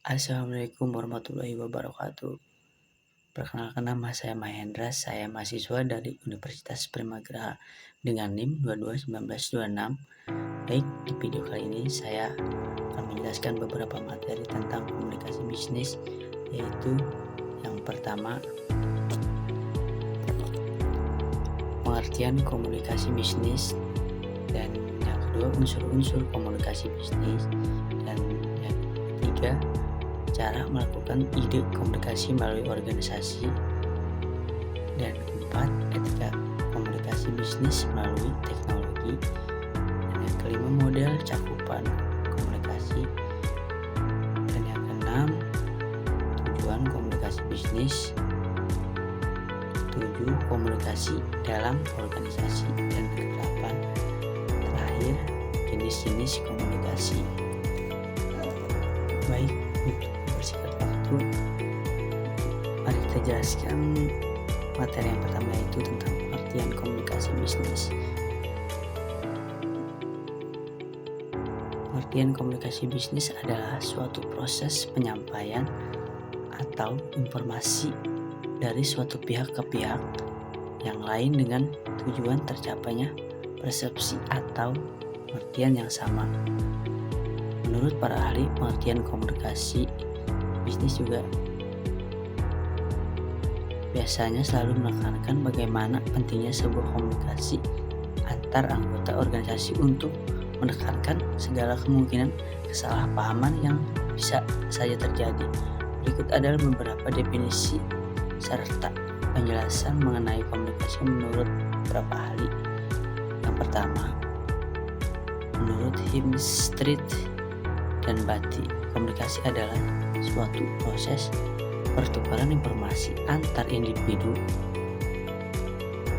Assalamualaikum warahmatullahi wabarakatuh. Perkenalkan, nama saya Mahendra, saya mahasiswa dari Universitas Primagraha dengan NIM 221926. Baik, di video kali ini saya akan menjelaskan beberapa materi tentang komunikasi bisnis, yaitu yang pertama, pengertian komunikasi bisnis, dan yang kedua, unsur-unsur komunikasi bisnis, dan yang ketiga, cara melakukan ide komunikasi melalui organisasi, dan keempat, etika komunikasi bisnis melalui teknologi, dan yang kelima, model cakupan komunikasi, dan yang keenam, tujuan komunikasi bisnis, 7, komunikasi dalam organisasi, dan ke-8 terakhir, jenis-jenis komunikasi. Baik, untuk mempersingkat waktu, mari kita jelaskan materi yang pertama, yaitu tentang pengertian komunikasi bisnis. Pengertian komunikasi bisnis adalah suatu proses penyampaian atau informasi dari suatu pihak ke pihak yang lain dengan tujuan tercapainya persepsi atau pengertian yang sama. Menurut para ahli pengertian komunikasi bisnis juga biasanya selalu menekankan bagaimana pentingnya sebuah komunikasi antar anggota organisasi untuk menekankan segala kemungkinan kesalahpahaman yang bisa saja terjadi. Berikut adalah beberapa definisi serta penjelasan mengenai komunikasi menurut beberapa ahli. Yang pertama, menurut Himstreet dan Batty, komunikasi adalah suatu proses pertukaran informasi antar individu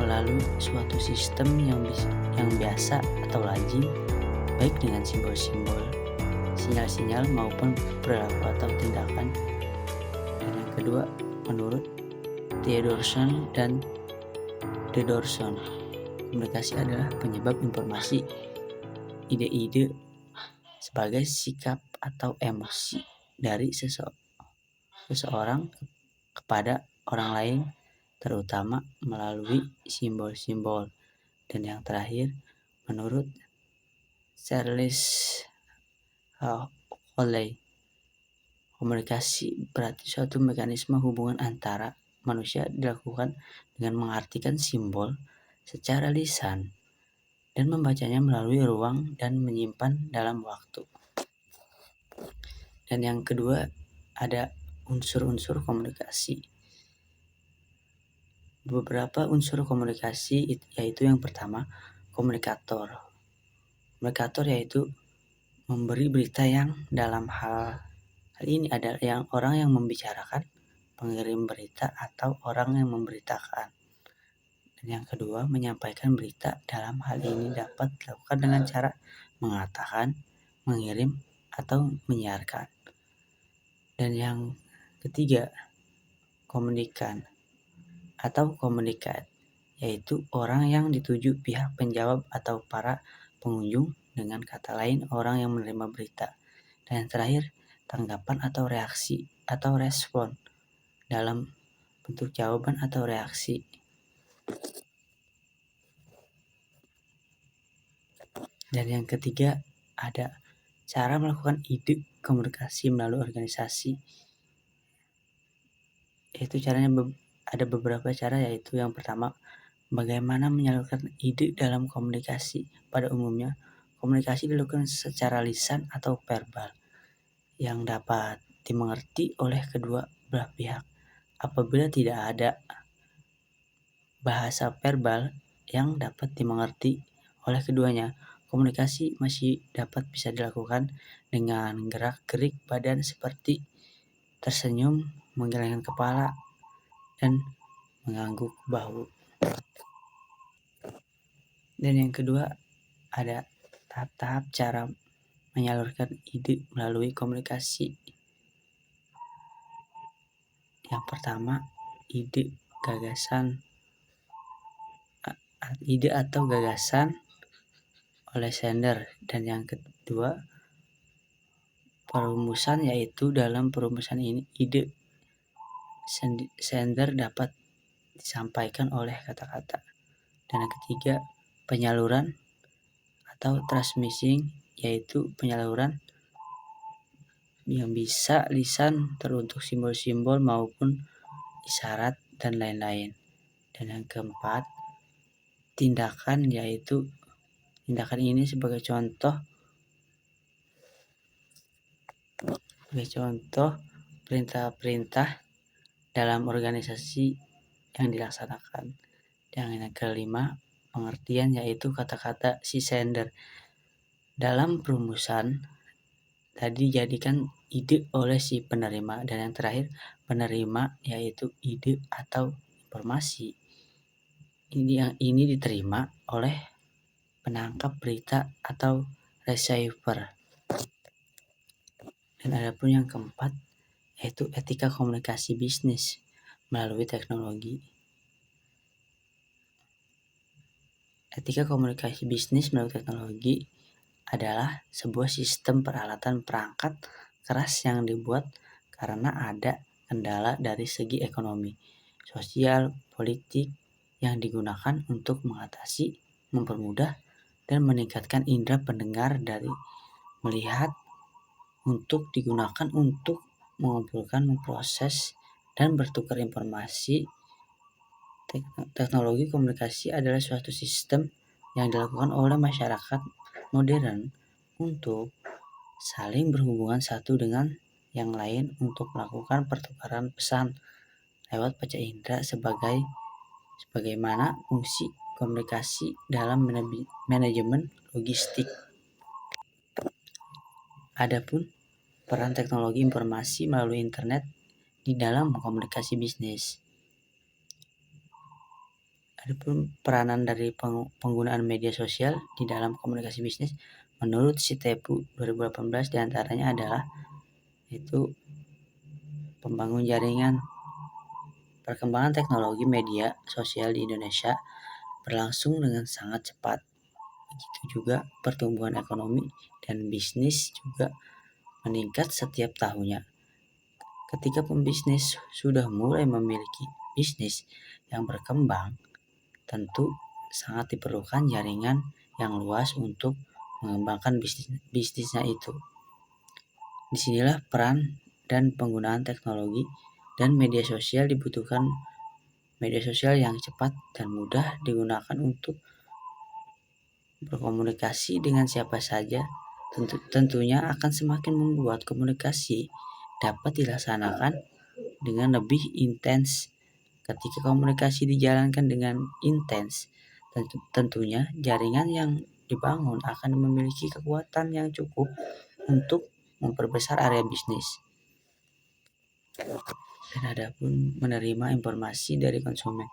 melalui suatu sistem yang biasa atau lazim, baik dengan simbol-simbol, sinyal-sinyal maupun perilaku atau tindakan. Dan yang kedua, menurut Theodorsson dan Dedorsson, komunikasi adalah penyebab informasi, ide-ide sebagai sikap atau emosi dari seseorang kepada orang lain, terutama melalui simbol-simbol. Dan yang terakhir, menurut Charles Holley, komunikasi berarti suatu mekanisme hubungan antara manusia dilakukan dengan mengartikan simbol secara lisan dan membacanya melalui ruang dan menyimpan dalam waktu. Dan yang kedua, ada unsur-unsur komunikasi. Beberapa unsur komunikasi yaitu yang pertama, komunikator. Komunikator yaitu memberi berita yang dalam hal ini adalah orang yang membicarakan, pengirim berita atau orang yang memberitakan. Dan yang kedua, menyampaikan berita dalam hal ini dapat dilakukan dengan cara mengatakan, mengirim, atau menyiarkan. Dan yang ketiga, komunikan atau komunikat, yaitu orang yang dituju pihak penjawab atau para pengunjung, dengan kata lain orang yang menerima berita. Dan yang terakhir, tanggapan atau reaksi atau respon dalam bentuk jawaban atau reaksi. Dan yang ketiga, ada cara melakukan ide komunikasi melalui organisasi. Itu caranya ada beberapa cara, yaitu yang pertama, bagaimana menyalurkan ide dalam komunikasi. Pada umumnya, komunikasi dilakukan secara lisan atau verbal yang dapat dimengerti oleh kedua belah pihak. Apabila tidak ada bahasa verbal yang dapat dimengerti oleh keduanya, komunikasi masih bisa dilakukan dengan gerak-gerik badan seperti tersenyum, menggelengkan kepala, dan mengangguk bahu. Dan yang kedua, ada tahap-tahap cara menyalurkan ide melalui komunikasi. Yang pertama, ide atau gagasan oleh sender. Dan yang kedua, perumusan, yaitu dalam perumusan ini ide sender dapat disampaikan oleh kata-kata. Dan yang ketiga, penyaluran atau transmitting, yaitu penyaluran yang bisa lisan teruntuk simbol-simbol maupun isyarat dan lain-lain. Dan yang keempat, tindakan, yaitu tindakan ini sebagai contoh perintah-perintah dalam organisasi yang dilaksanakan. Dan yang kelima, pengertian, yaitu kata-kata si sender. Dalam perumusan tadi jadikan ide oleh si penerima, dan yang terakhir penerima, yaitu ide atau informasi ini diterima oleh penangkap berita atau receiver. Dan adapun yang keempat, yaitu etika komunikasi bisnis melalui teknologi. Etika komunikasi bisnis melalui teknologi adalah sebuah sistem peralatan perangkat keras yang dibuat karena ada kendala dari segi ekonomi, sosial, politik yang digunakan untuk mengatasi, mempermudah, dan meningkatkan indera pendengar dari melihat, untuk digunakan untuk mengumpulkan, memproses, dan bertukar informasi. Teknologi komunikasi adalah suatu sistem yang dilakukan oleh masyarakat modern untuk saling berhubungan satu dengan yang lain untuk melakukan pertukaran pesan lewat panca indera sebagaimana fungsi komunikasi dalam manajemen logistik. Adapun peran teknologi informasi melalui internet di dalam komunikasi bisnis. Adapun peranan dari penggunaan media sosial di dalam komunikasi bisnis menurut Sitepu 2018 diantaranya adalah itu pembangun jaringan. Perkembangan teknologi media sosial di Indonesia berlangsung dengan sangat cepat. Begitu juga pertumbuhan ekonomi dan bisnis juga meningkat setiap tahunnya. Ketika pembisnis sudah mulai memiliki bisnis yang berkembang, tentu sangat diperlukan jaringan yang luas untuk mengembangkan bisnisnya itu. Disinilah peran dan penggunaan teknologi dan media sosial dibutuhkan. Media sosial yang cepat dan mudah digunakan untuk berkomunikasi dengan siapa saja tentunya akan semakin membuat komunikasi dapat dilaksanakan dengan lebih intens. Ketika komunikasi dijalankan dengan intens, tentunya jaringan yang dibangun akan memiliki kekuatan yang cukup untuk memperbesar area bisnis. Dan adapun menerima informasi dari konsumen.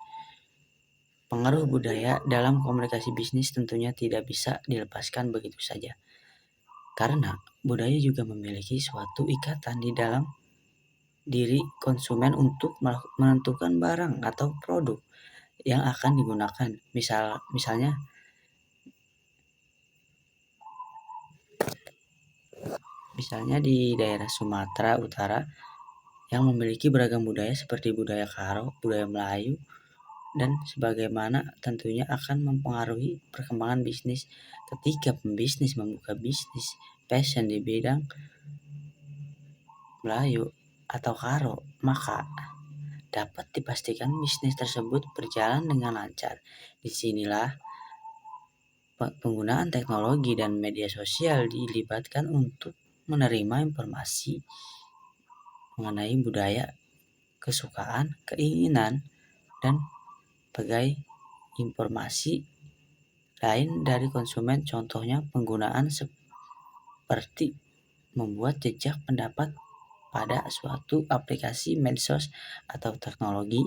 Pengaruh budaya dalam komunikasi bisnis tentunya tidak bisa dilepaskan begitu saja. Karena budaya juga memiliki suatu ikatan di dalam diri konsumen untuk menentukan barang atau produk yang akan digunakan. Misalnya di daerah Sumatera Utara yang memiliki beragam budaya seperti budaya Karo, budaya Melayu, dan sebagaimana tentunya akan mempengaruhi perkembangan bisnis. Ketika pembisnis membuka bisnis fashion di bidang Melayu atau Karo, maka dapat dipastikan bisnis tersebut berjalan dengan lancar. Disinilah penggunaan teknologi dan media sosial dilibatkan untuk menerima informasi mengenai budaya, kesukaan, keinginan, dan berbagai informasi lain dari konsumen. Contohnya penggunaan seperti membuat jejak pendapat pada suatu aplikasi medsos atau teknologi.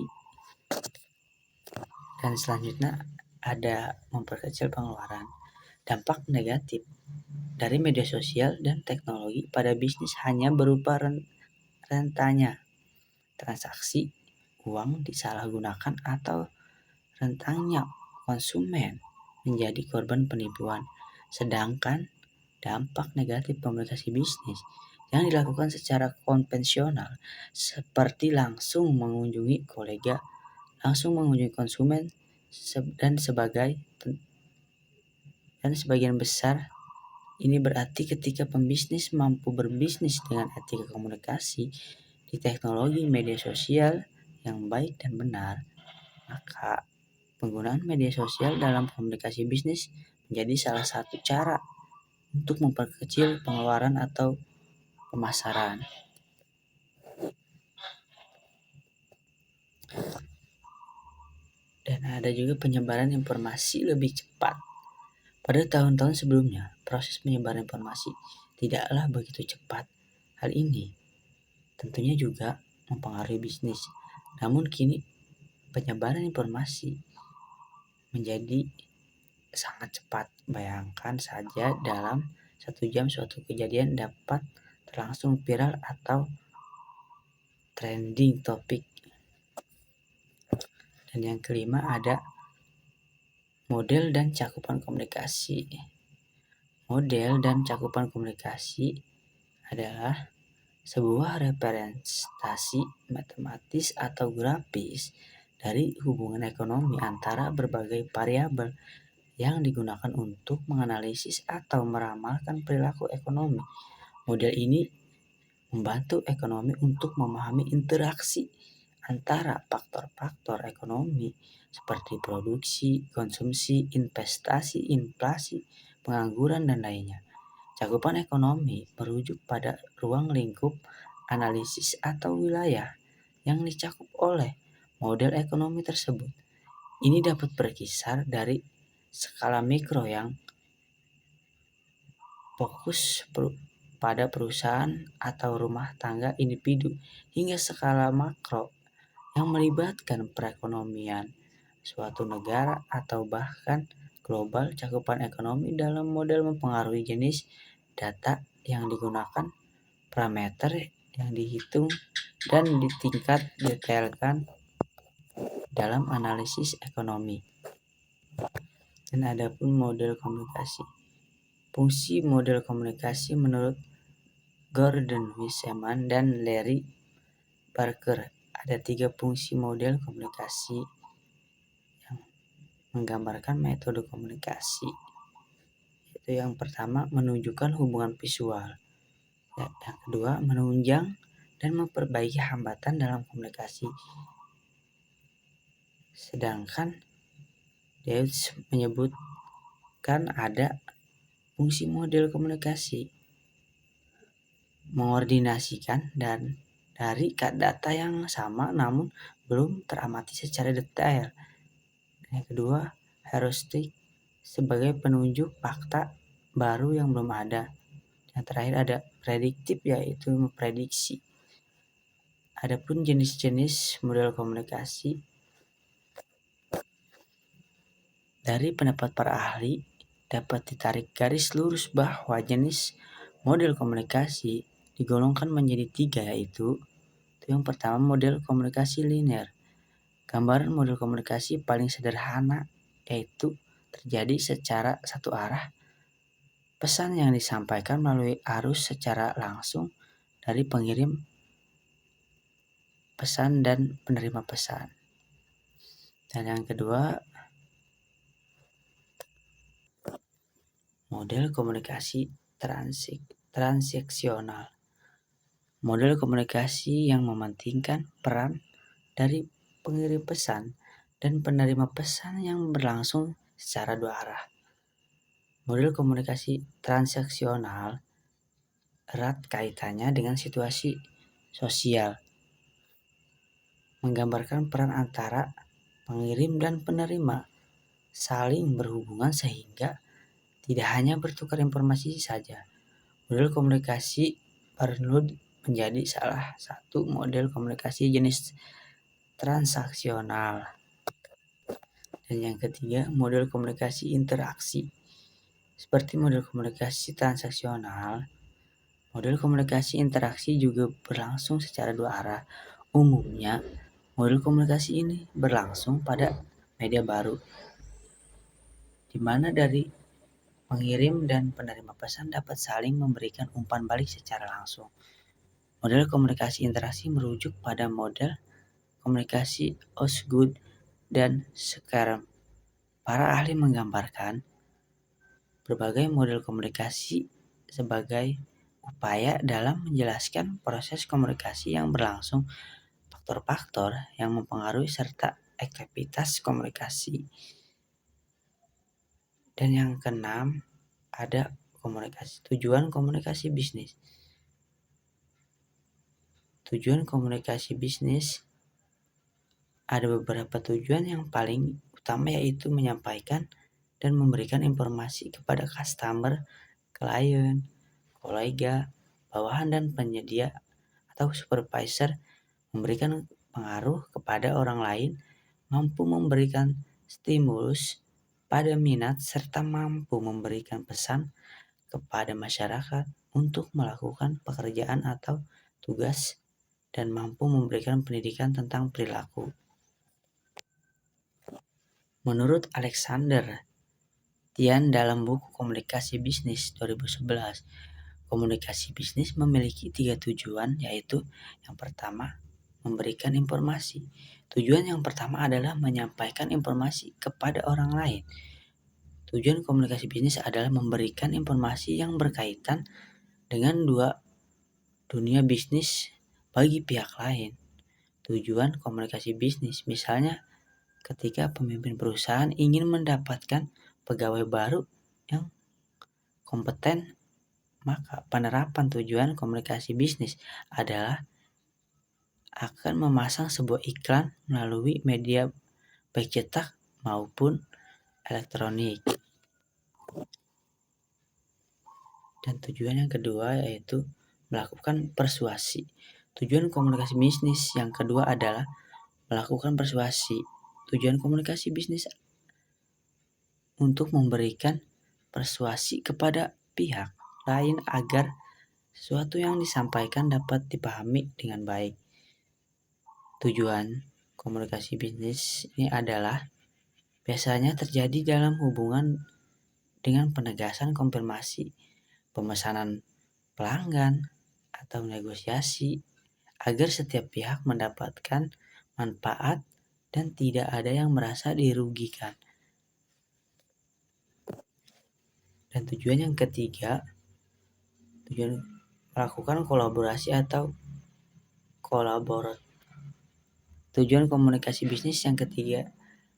Dan selanjutnya ada memperkecil pengeluaran. Dampak negatif dari media sosial dan teknologi pada bisnis hanya berupa rentanya transaksi uang disalahgunakan atau rentangnya konsumen menjadi korban penipuan. Sedangkan dampak negatif komunikasi bisnis yang dilakukan secara konvensional seperti langsung mengunjungi kolega, langsung mengunjungi konsumen, dan sebagian besar ini berarti ketika pembisnis mampu berbisnis dengan etika komunikasi di teknologi media sosial yang baik dan benar, maka penggunaan media sosial dalam komunikasi bisnis menjadi salah satu cara untuk memperkecil pengeluaran atau pemasaran. Dan ada juga penyebaran informasi lebih cepat. Pada tahun-tahun sebelumnya, proses penyebaran informasi tidaklah begitu cepat. Hal ini tentunya juga mempengaruhi bisnis. Namun kini penyebaran informasi menjadi sangat cepat. Bayangkan saja dalam 1 jam suatu kejadian dapat terlangsung viral atau trending topik. Dan yang kelima ada model dan cakupan komunikasi. Model dan cakupan komunikasi adalah sebuah representasi matematis atau grafis dari hubungan ekonomi antara berbagai variabel yang digunakan untuk menganalisis atau meramalkan perilaku ekonomi. Model ini membantu ekonomi untuk memahami interaksi antara faktor-faktor ekonomi seperti produksi, konsumsi, investasi, inflasi, pengangguran, dan lainnya. Cakupan ekonomi merujuk pada ruang lingkup analisis atau wilayah yang dicakup oleh model ekonomi tersebut. Ini dapat berkisar dari skala mikro yang fokus pada perusahaan atau rumah tangga individu hingga skala makro yang melibatkan perekonomian suatu negara atau bahkan global. Cakupan ekonomi dalam model mempengaruhi jenis data yang digunakan, parameter yang dihitung, dan tingkat detailkan dalam analisis ekonomi. Dan adapun model komunikasi. Fungsi model komunikasi menurut Gordon Wiseman dan Larry Barker. Ada 3 fungsi model komunikasi yang menggambarkan metode komunikasi. Yaitu yang pertama, menunjukkan hubungan visual. Yang kedua, menunjang dan memperbaiki hambatan dalam komunikasi. Sedangkan Deutsch menyebutkan ada fungsi model komunikasi mengordinasikan dan dari data yang sama namun belum teramati secara detail. Yang kedua, heuristik sebagai penunjuk fakta baru yang belum ada. Yang terakhir ada prediktif, yaitu memprediksi. Adapun jenis-jenis model komunikasi dari pendapat para ahli dapat ditarik garis lurus bahwa jenis model komunikasi digolongkan menjadi 3, yaitu yang pertama, model komunikasi linear. Gambaran model komunikasi paling sederhana yaitu terjadi secara satu arah. Pesan yang disampaikan melalui arus secara langsung dari pengirim pesan dan penerima pesan. Dan yang kedua, model komunikasi transaksional. Model komunikasi yang mementingkan peran dari pengirim pesan dan penerima pesan yang berlangsung secara 2 arah. Model komunikasi transaksional erat kaitannya dengan situasi sosial, menggambarkan peran antara pengirim dan penerima saling berhubungan sehingga tidak hanya bertukar informasi saja. Model komunikasi Bernoulli menjadi salah satu model komunikasi jenis transaksional. Dan yang ketiga, model komunikasi interaksi. Seperti model komunikasi transaksional, model komunikasi interaksi juga berlangsung secara 2 arah. Umumnya, model komunikasi ini berlangsung pada media baru, di mana dari Pengirim dan penerima pesan dapat saling memberikan umpan balik secara langsung. Model komunikasi interaksi merujuk pada model komunikasi Osgood dan Scarm. Para ahli menggambarkan berbagai model komunikasi sebagai upaya dalam menjelaskan proses komunikasi yang berlangsung, faktor-faktor yang mempengaruhi serta aktivitas komunikasi. Dan yang keenam, ada tujuan komunikasi bisnis. Tujuan komunikasi bisnis ada beberapa tujuan yang paling utama, yaitu menyampaikan dan memberikan informasi kepada customer, klien, kolega, bawahan dan penyedia atau supervisor, memberikan pengaruh kepada orang lain, mampu memberikan stimulus pada minat, serta mampu memberikan pesan kepada masyarakat untuk melakukan pekerjaan atau tugas, dan mampu memberikan pendidikan tentang perilaku. Menurut Alexander Tian dalam buku Komunikasi Bisnis 2011, komunikasi bisnis memiliki 3 tujuan, yaitu yang pertama, memberikan informasi. Tujuan yang pertama adalah menyampaikan informasi kepada orang lain. Tujuan komunikasi bisnis adalah memberikan informasi yang berkaitan dengan dunia bisnis bagi pihak lain. Tujuan komunikasi bisnis misalnya ketika pemimpin perusahaan ingin mendapatkan pegawai baru yang kompeten, maka penerapan tujuan komunikasi bisnis adalah akan memasang sebuah iklan melalui media baik cetak maupun elektronik. Dan tujuan yang kedua yaitu melakukan persuasi. Tujuan komunikasi bisnis yang kedua adalah melakukan persuasi. Tujuan komunikasi bisnis untuk memberikan persuasi kepada pihak lain agar sesuatu yang disampaikan dapat dipahami dengan baik. Tujuan komunikasi bisnis ini adalah biasanya terjadi dalam hubungan dengan penegasan konfirmasi, pemesanan pelanggan, atau negosiasi agar setiap pihak mendapatkan manfaat dan tidak ada yang merasa dirugikan. Dan tujuan yang ketiga, tujuan melakukan kolaborasi atau kolaborat. Tujuan komunikasi bisnis yang ketiga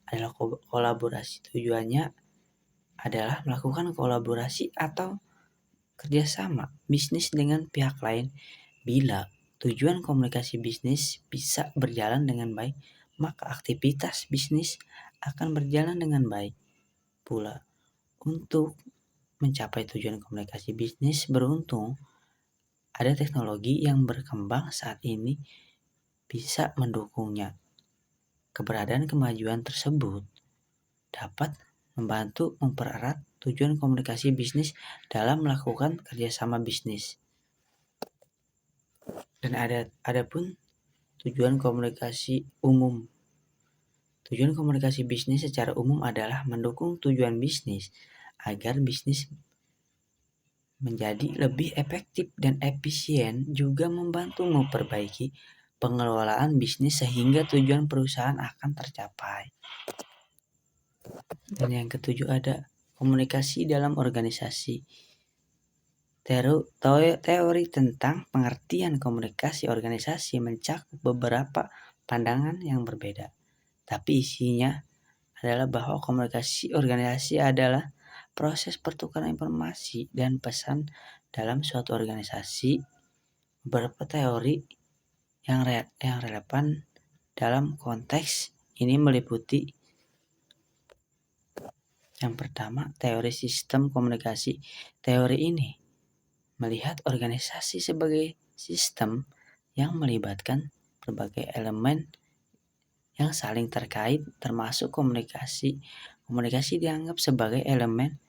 adalah kolaborasi. Tujuannya adalah melakukan kolaborasi atau kerjasama bisnis dengan pihak lain. Bila tujuan komunikasi bisnis bisa berjalan dengan baik, maka aktivitas bisnis akan berjalan dengan baik pula. Untuk mencapai tujuan komunikasi bisnis beruntung, ada teknologi yang berkembang saat ini bisa mendukungnya. Keberadaan kemajuan tersebut dapat membantu mempererat tujuan komunikasi bisnis dalam melakukan kerjasama bisnis. Dan ada pun tujuan komunikasi umum. Tujuan komunikasi bisnis secara umum adalah mendukung tujuan bisnis agar bisnis menjadi lebih efektif dan efisien, juga membantu memperbaiki pengelolaan bisnis sehingga tujuan perusahaan akan tercapai. Dan yang ketujuh ada komunikasi dalam organisasi. Teori tentang pengertian komunikasi organisasi mencakup beberapa pandangan yang berbeda, tapi isinya adalah bahwa komunikasi organisasi adalah proses pertukaran informasi dan pesan dalam suatu organisasi. Beberapa teori yang relevan dalam konteks ini meliputi yang pertama, teori sistem komunikasi. Teori ini melihat organisasi sebagai sistem yang melibatkan berbagai elemen yang saling terkait, termasuk komunikasi. Komunikasi dianggap sebagai elemen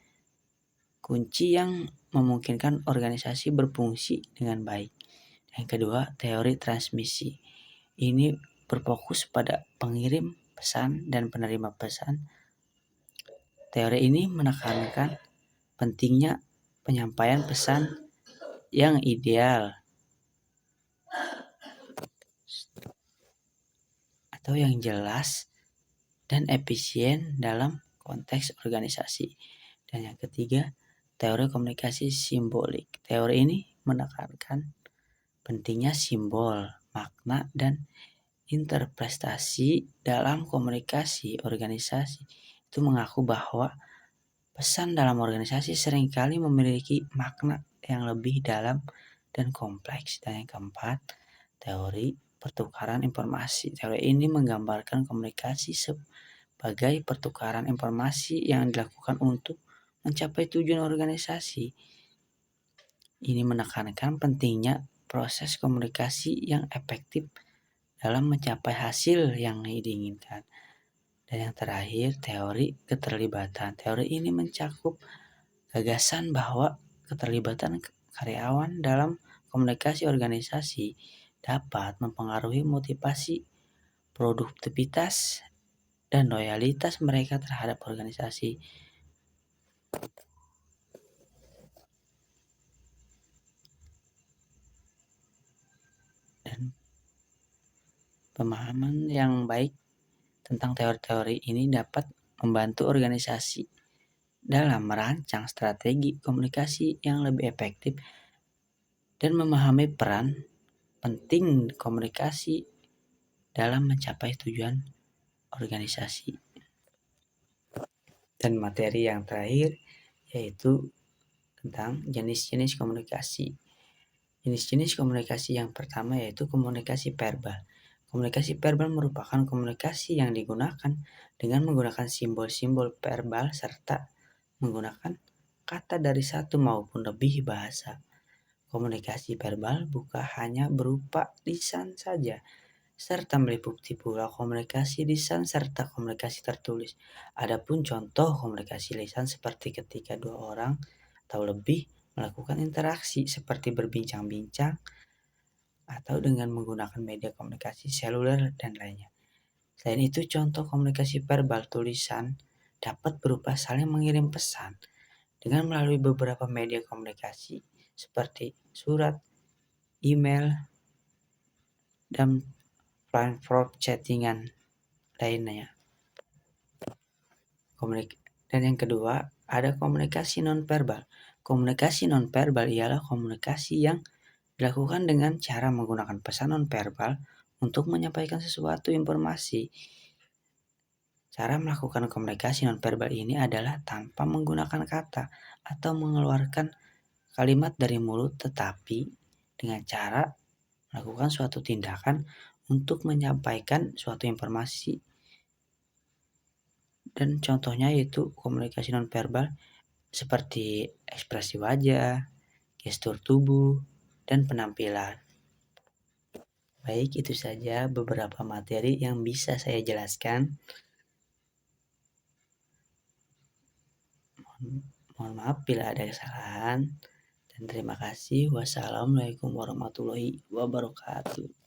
kunci yang memungkinkan organisasi berfungsi dengan baik. Yang kedua, teori transmisi. Ini berfokus pada pengirim pesan dan penerima pesan. Teori ini menekankan pentingnya penyampaian pesan yang ideal atau yang jelas dan efisien dalam konteks organisasi. Dan yang ketiga, teori komunikasi simbolik. Teori ini menekankan pentingnya simbol, makna, dan interpretasi dalam komunikasi organisasi. Itu mengaku bahwa pesan dalam organisasi seringkali memiliki makna yang lebih dalam dan kompleks. Dan yang keempat, teori pertukaran informasi. Teori ini menggambarkan komunikasi sebagai pertukaran informasi yang dilakukan untuk mencapai tujuan organisasi. Ini menekankan pentingnya proses komunikasi yang efektif dalam mencapai hasil yang diinginkan. Dan yang terakhir, teori keterlibatan. Teori ini mencakup gagasan bahwa keterlibatan karyawan dalam komunikasi organisasi dapat mempengaruhi motivasi, produktivitas, dan loyalitas mereka terhadap organisasi. Dan pemahaman yang baik tentang teori-teori ini dapat membantu organisasi dalam merancang strategi komunikasi yang lebih efektif dan memahami peran penting komunikasi dalam mencapai tujuan organisasi. Dan materi yang terakhir yaitu tentang jenis-jenis komunikasi. Jenis-jenis komunikasi yang pertama yaitu komunikasi verbal. Komunikasi verbal merupakan komunikasi yang digunakan dengan menggunakan simbol-simbol verbal serta menggunakan kata dari satu maupun lebih bahasa. Komunikasi verbal bukan hanya berupa lisan saja, serta meliputi pula komunikasi lisan serta komunikasi tertulis. Adapun contoh komunikasi lisan seperti ketika dua orang atau lebih melakukan interaksi seperti berbincang-bincang atau dengan menggunakan media komunikasi seluler dan lainnya. Selain itu, contoh komunikasi verbal tulisan dapat berupa saling mengirim pesan dengan melalui beberapa media komunikasi seperti surat, email, dan platform chattingan lainnya. Dan yang kedua, ada komunikasi nonverbal. Komunikasi nonverbal ialah komunikasi yang dilakukan dengan cara menggunakan pesan nonverbal untuk menyampaikan sesuatu informasi. Cara melakukan komunikasi nonverbal ini adalah tanpa menggunakan kata atau mengeluarkan kalimat dari mulut, tetapi dengan cara melakukan suatu tindakan untuk menyampaikan suatu informasi. Dan contohnya yaitu komunikasi nonverbal seperti ekspresi wajah, gestur tubuh, dan penampilan. Baik, itu saja beberapa materi yang bisa saya jelaskan. Mohon maaf bila ada kesalahan. Dan terima kasih. Wassalamualaikum warahmatullahi wabarakatuh.